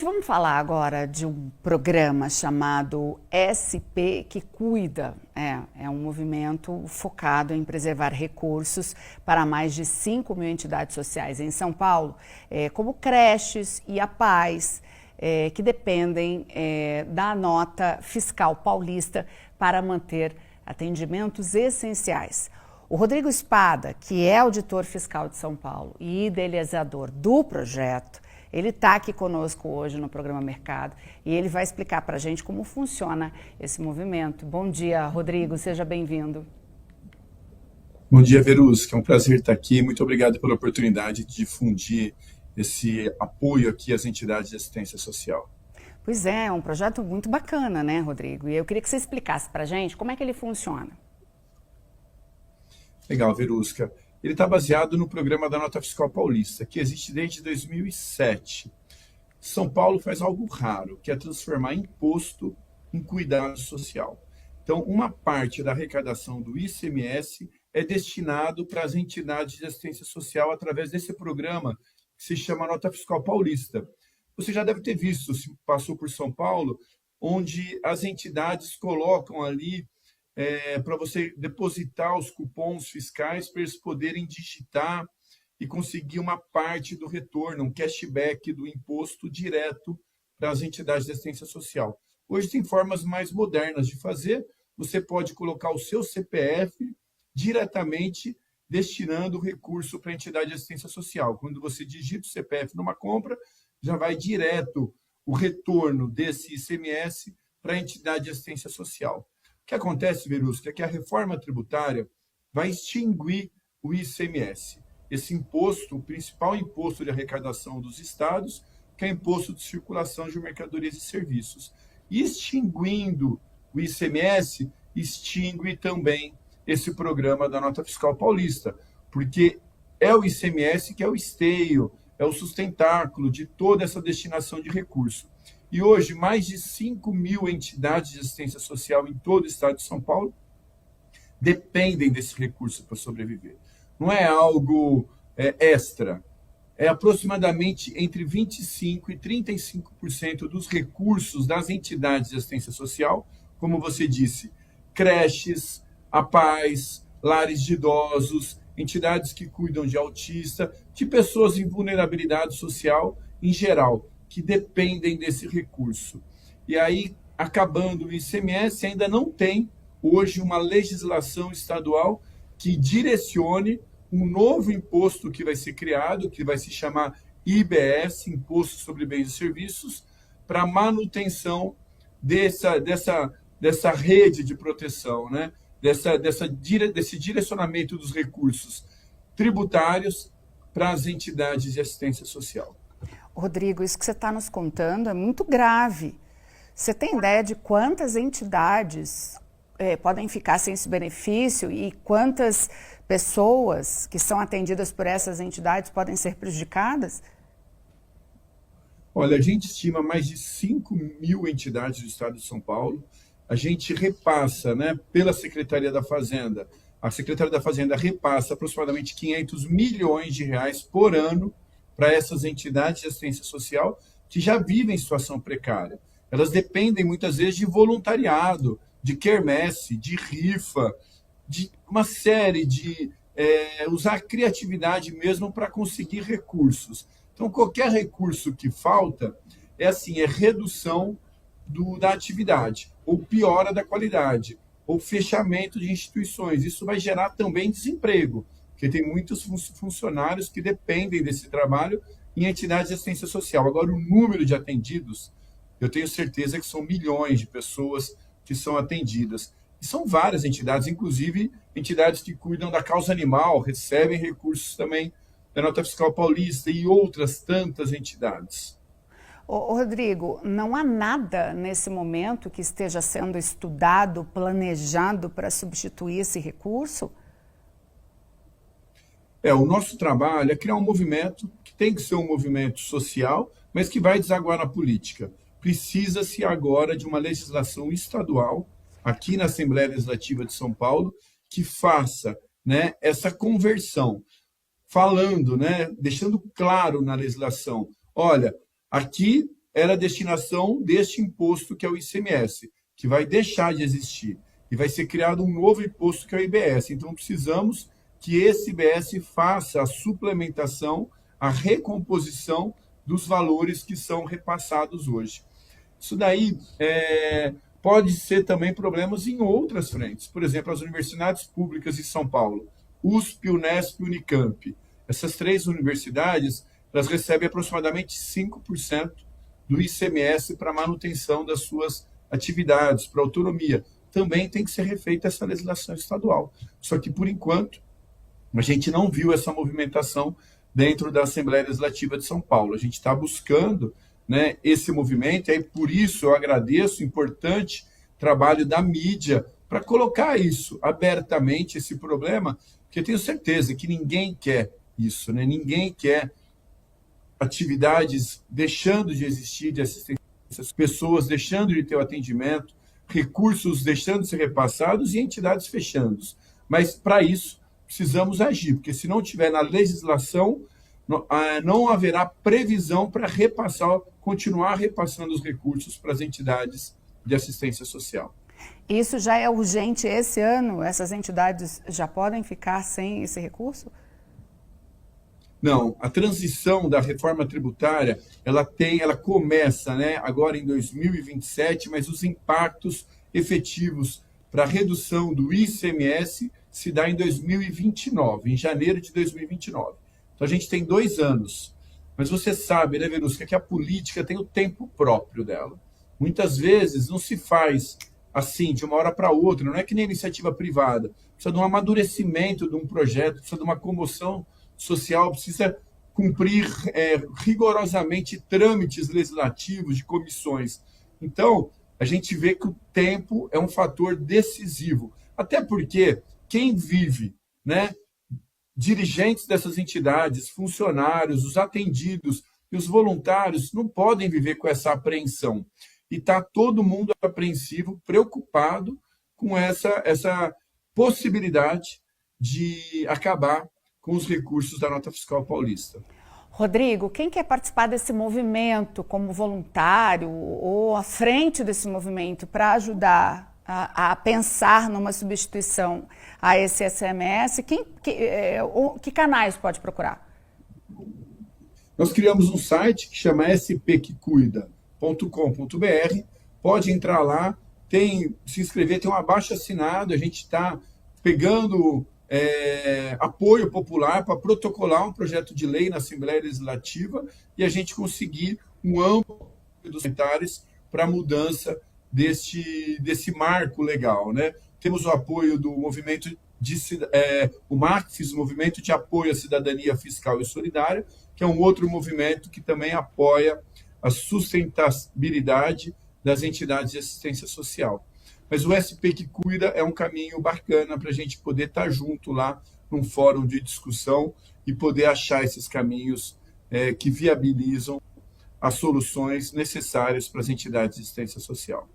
Vamos falar agora de um programa chamado SP que Cuida. É um movimento focado em preservar recursos para mais de 5 mil entidades sociais em São Paulo, como creches e APAES, que dependem da nota fiscal paulista para manter atendimentos essenciais. O Rodrigo Espada, que é auditor fiscal de São Paulo e idealizador do projeto, ele está aqui conosco hoje no programa Mercado e ele vai explicar para a gente como funciona esse movimento. Bom dia, Rodrigo, seja bem-vindo. Bom dia, Verusca, é um prazer estar aqui. Muito obrigado pela oportunidade de difundir esse apoio aqui às entidades de assistência social. Pois é um projeto muito bacana, né, Rodrigo? E eu queria que você explicasse para a gente como é que ele funciona. Legal, Verusca. Ele está baseado no programa da Nota Fiscal Paulista, que existe desde 2007. São Paulo faz algo raro, que é transformar imposto em cuidado social. Então, uma parte da arrecadação do ICMS é destinado para as entidades de assistência social através desse programa que se chama Nota Fiscal Paulista. Você já deve ter visto, se passou por São Paulo, onde as entidades colocam ali para você depositar os cupons fiscais para eles poderem digitar e conseguir uma parte do retorno, um cashback do imposto direto para as entidades de assistência social. Hoje tem formas mais modernas de fazer, você pode colocar o seu CPF diretamente destinando o recurso para a entidade de assistência social. Quando você digita o CPF numa compra, já vai direto o retorno desse ICMS para a entidade de assistência social. O que acontece, Verusca, é que a reforma tributária vai extinguir o ICMS. Esse imposto, o principal imposto de arrecadação dos estados, que é o imposto de circulação de mercadorias e serviços. E extinguindo o ICMS, extingue também esse programa da Nota Fiscal Paulista, porque é o ICMS que é o esteio, é o sustentáculo de toda essa destinação de recurso. E hoje, mais de 5 mil entidades de assistência social em todo o estado de São Paulo dependem desse recurso para sobreviver. Não é algo extra. É aproximadamente entre 25% e 35% dos recursos das entidades de assistência social, como você disse, creches, APAES, lares de idosos, entidades que cuidam de autista, de pessoas em vulnerabilidade social em geral, que dependem desse recurso. E aí, acabando o ICMS, ainda não tem hoje uma legislação estadual que direcione um novo imposto que vai ser criado, que vai se chamar IBS, Imposto sobre Bens e Serviços, para manutenção dessa rede de proteção, né? Desse direcionamento dos recursos tributários para as entidades de assistência social. Rodrigo, isso que você está nos contando é muito grave. Você tem ideia de quantas entidades podem ficar sem esse benefício e quantas pessoas que são atendidas por essas entidades podem ser prejudicadas? Olha, a gente estima mais de 5 mil entidades do estado de São Paulo. A gente repassa, né, pela Secretaria da Fazenda. A Secretaria da Fazenda repassa aproximadamente 500 milhões de reais por ano para essas entidades de assistência social que já vivem em situação precária. Elas dependem muitas vezes de voluntariado, de quermesse, de rifa, de uma série de usar a criatividade mesmo para conseguir recursos. Então, qualquer recurso que falta é redução da atividade, ou piora da qualidade, ou fechamento de instituições. Isso vai gerar também desemprego, porque tem muitos funcionários que dependem desse trabalho em entidades de assistência social. Agora, o número de atendidos, eu tenho certeza que são milhões de pessoas que são atendidas. E são várias entidades, inclusive entidades que cuidam da causa animal, recebem recursos também da Nota Fiscal Paulista e outras tantas entidades. Rodrigo, não há nada nesse momento que esteja sendo estudado, planejado para substituir esse recurso? O nosso trabalho é criar um movimento que tem que ser um movimento social, mas que vai desaguar na política. Precisa-se agora de uma legislação estadual, aqui na Assembleia Legislativa de São Paulo, que faça, né, essa conversão, falando, né, deixando claro na legislação, olha, aqui era a destinação deste imposto, que é o ICMS, que vai deixar de existir. E vai ser criado um novo imposto, que é o IBS. Então, precisamos que esse IBS faça a suplementação, a recomposição dos valores que são repassados hoje. Isso daí pode ser também problemas em outras frentes. Por exemplo, as universidades públicas de São Paulo, USP, Unesp e Unicamp. Essas três universidades, elas recebem aproximadamente 5% do ICMS para manutenção das suas atividades, para autonomia. Também tem que ser refeita essa legislação estadual. Só que, por enquanto, a gente não viu essa movimentação dentro da Assembleia Legislativa de São Paulo. A gente está buscando, né, esse movimento, e aí, por isso eu agradeço o importante trabalho da mídia para colocar isso abertamente, esse problema, porque eu tenho certeza que ninguém quer isso, né? Ninguém quer atividades deixando de existir, de assistência, pessoas deixando de ter o atendimento, recursos deixando de ser repassados e entidades fechando. Mas, para isso, precisamos agir, porque se não tiver na legislação, não haverá previsão para continuar repassando os recursos para as entidades de assistência social. Isso já é urgente esse ano? Essas entidades já podem ficar sem esse recurso? Não, a transição da reforma tributária, ela começa, né, agora em 2027, mas os impactos efetivos para a redução do ICMS se dá em 2029, em janeiro de 2029. Então, a gente tem 2 anos. Mas você sabe, né, Verusca, que a política tem o tempo próprio dela. Muitas vezes não se faz assim, de uma hora para outra, não é que nem iniciativa privada. Precisa de um amadurecimento de um projeto, precisa de uma comoção social, precisa cumprir rigorosamente trâmites legislativos de comissões. Então, a gente vê que o tempo é um fator decisivo. Até porque quem vive, né, dirigentes dessas entidades, funcionários, os atendidos e os voluntários não podem viver com essa apreensão. E está todo mundo apreensivo, preocupado com essa possibilidade de acabar com os recursos da Nota Fiscal Paulista. Rodrigo, quem quer participar desse movimento como voluntário ou à frente desse movimento para ajudar a pensar numa substituição a esse ICMS, que canais pode procurar? Nós criamos um site que chama spquecuida.com.br, pode entrar lá, se inscrever, tem um abaixo-assinado, a gente está pegando apoio popular para protocolar um projeto de lei na Assembleia Legislativa e a gente conseguir um amplo dos parlamentares para a mudança desse marco legal, né? Temos o apoio do movimento o MACFIS, Movimento de Apoio à Cidadania Fiscal e Solidária, que é um outro movimento que também apoia a sustentabilidade das entidades de assistência social. Mas o SP que Cuida é um caminho bacana para a gente poder estar junto lá num fórum de discussão e poder achar esses caminhos que viabilizam as soluções necessárias para as entidades de assistência social.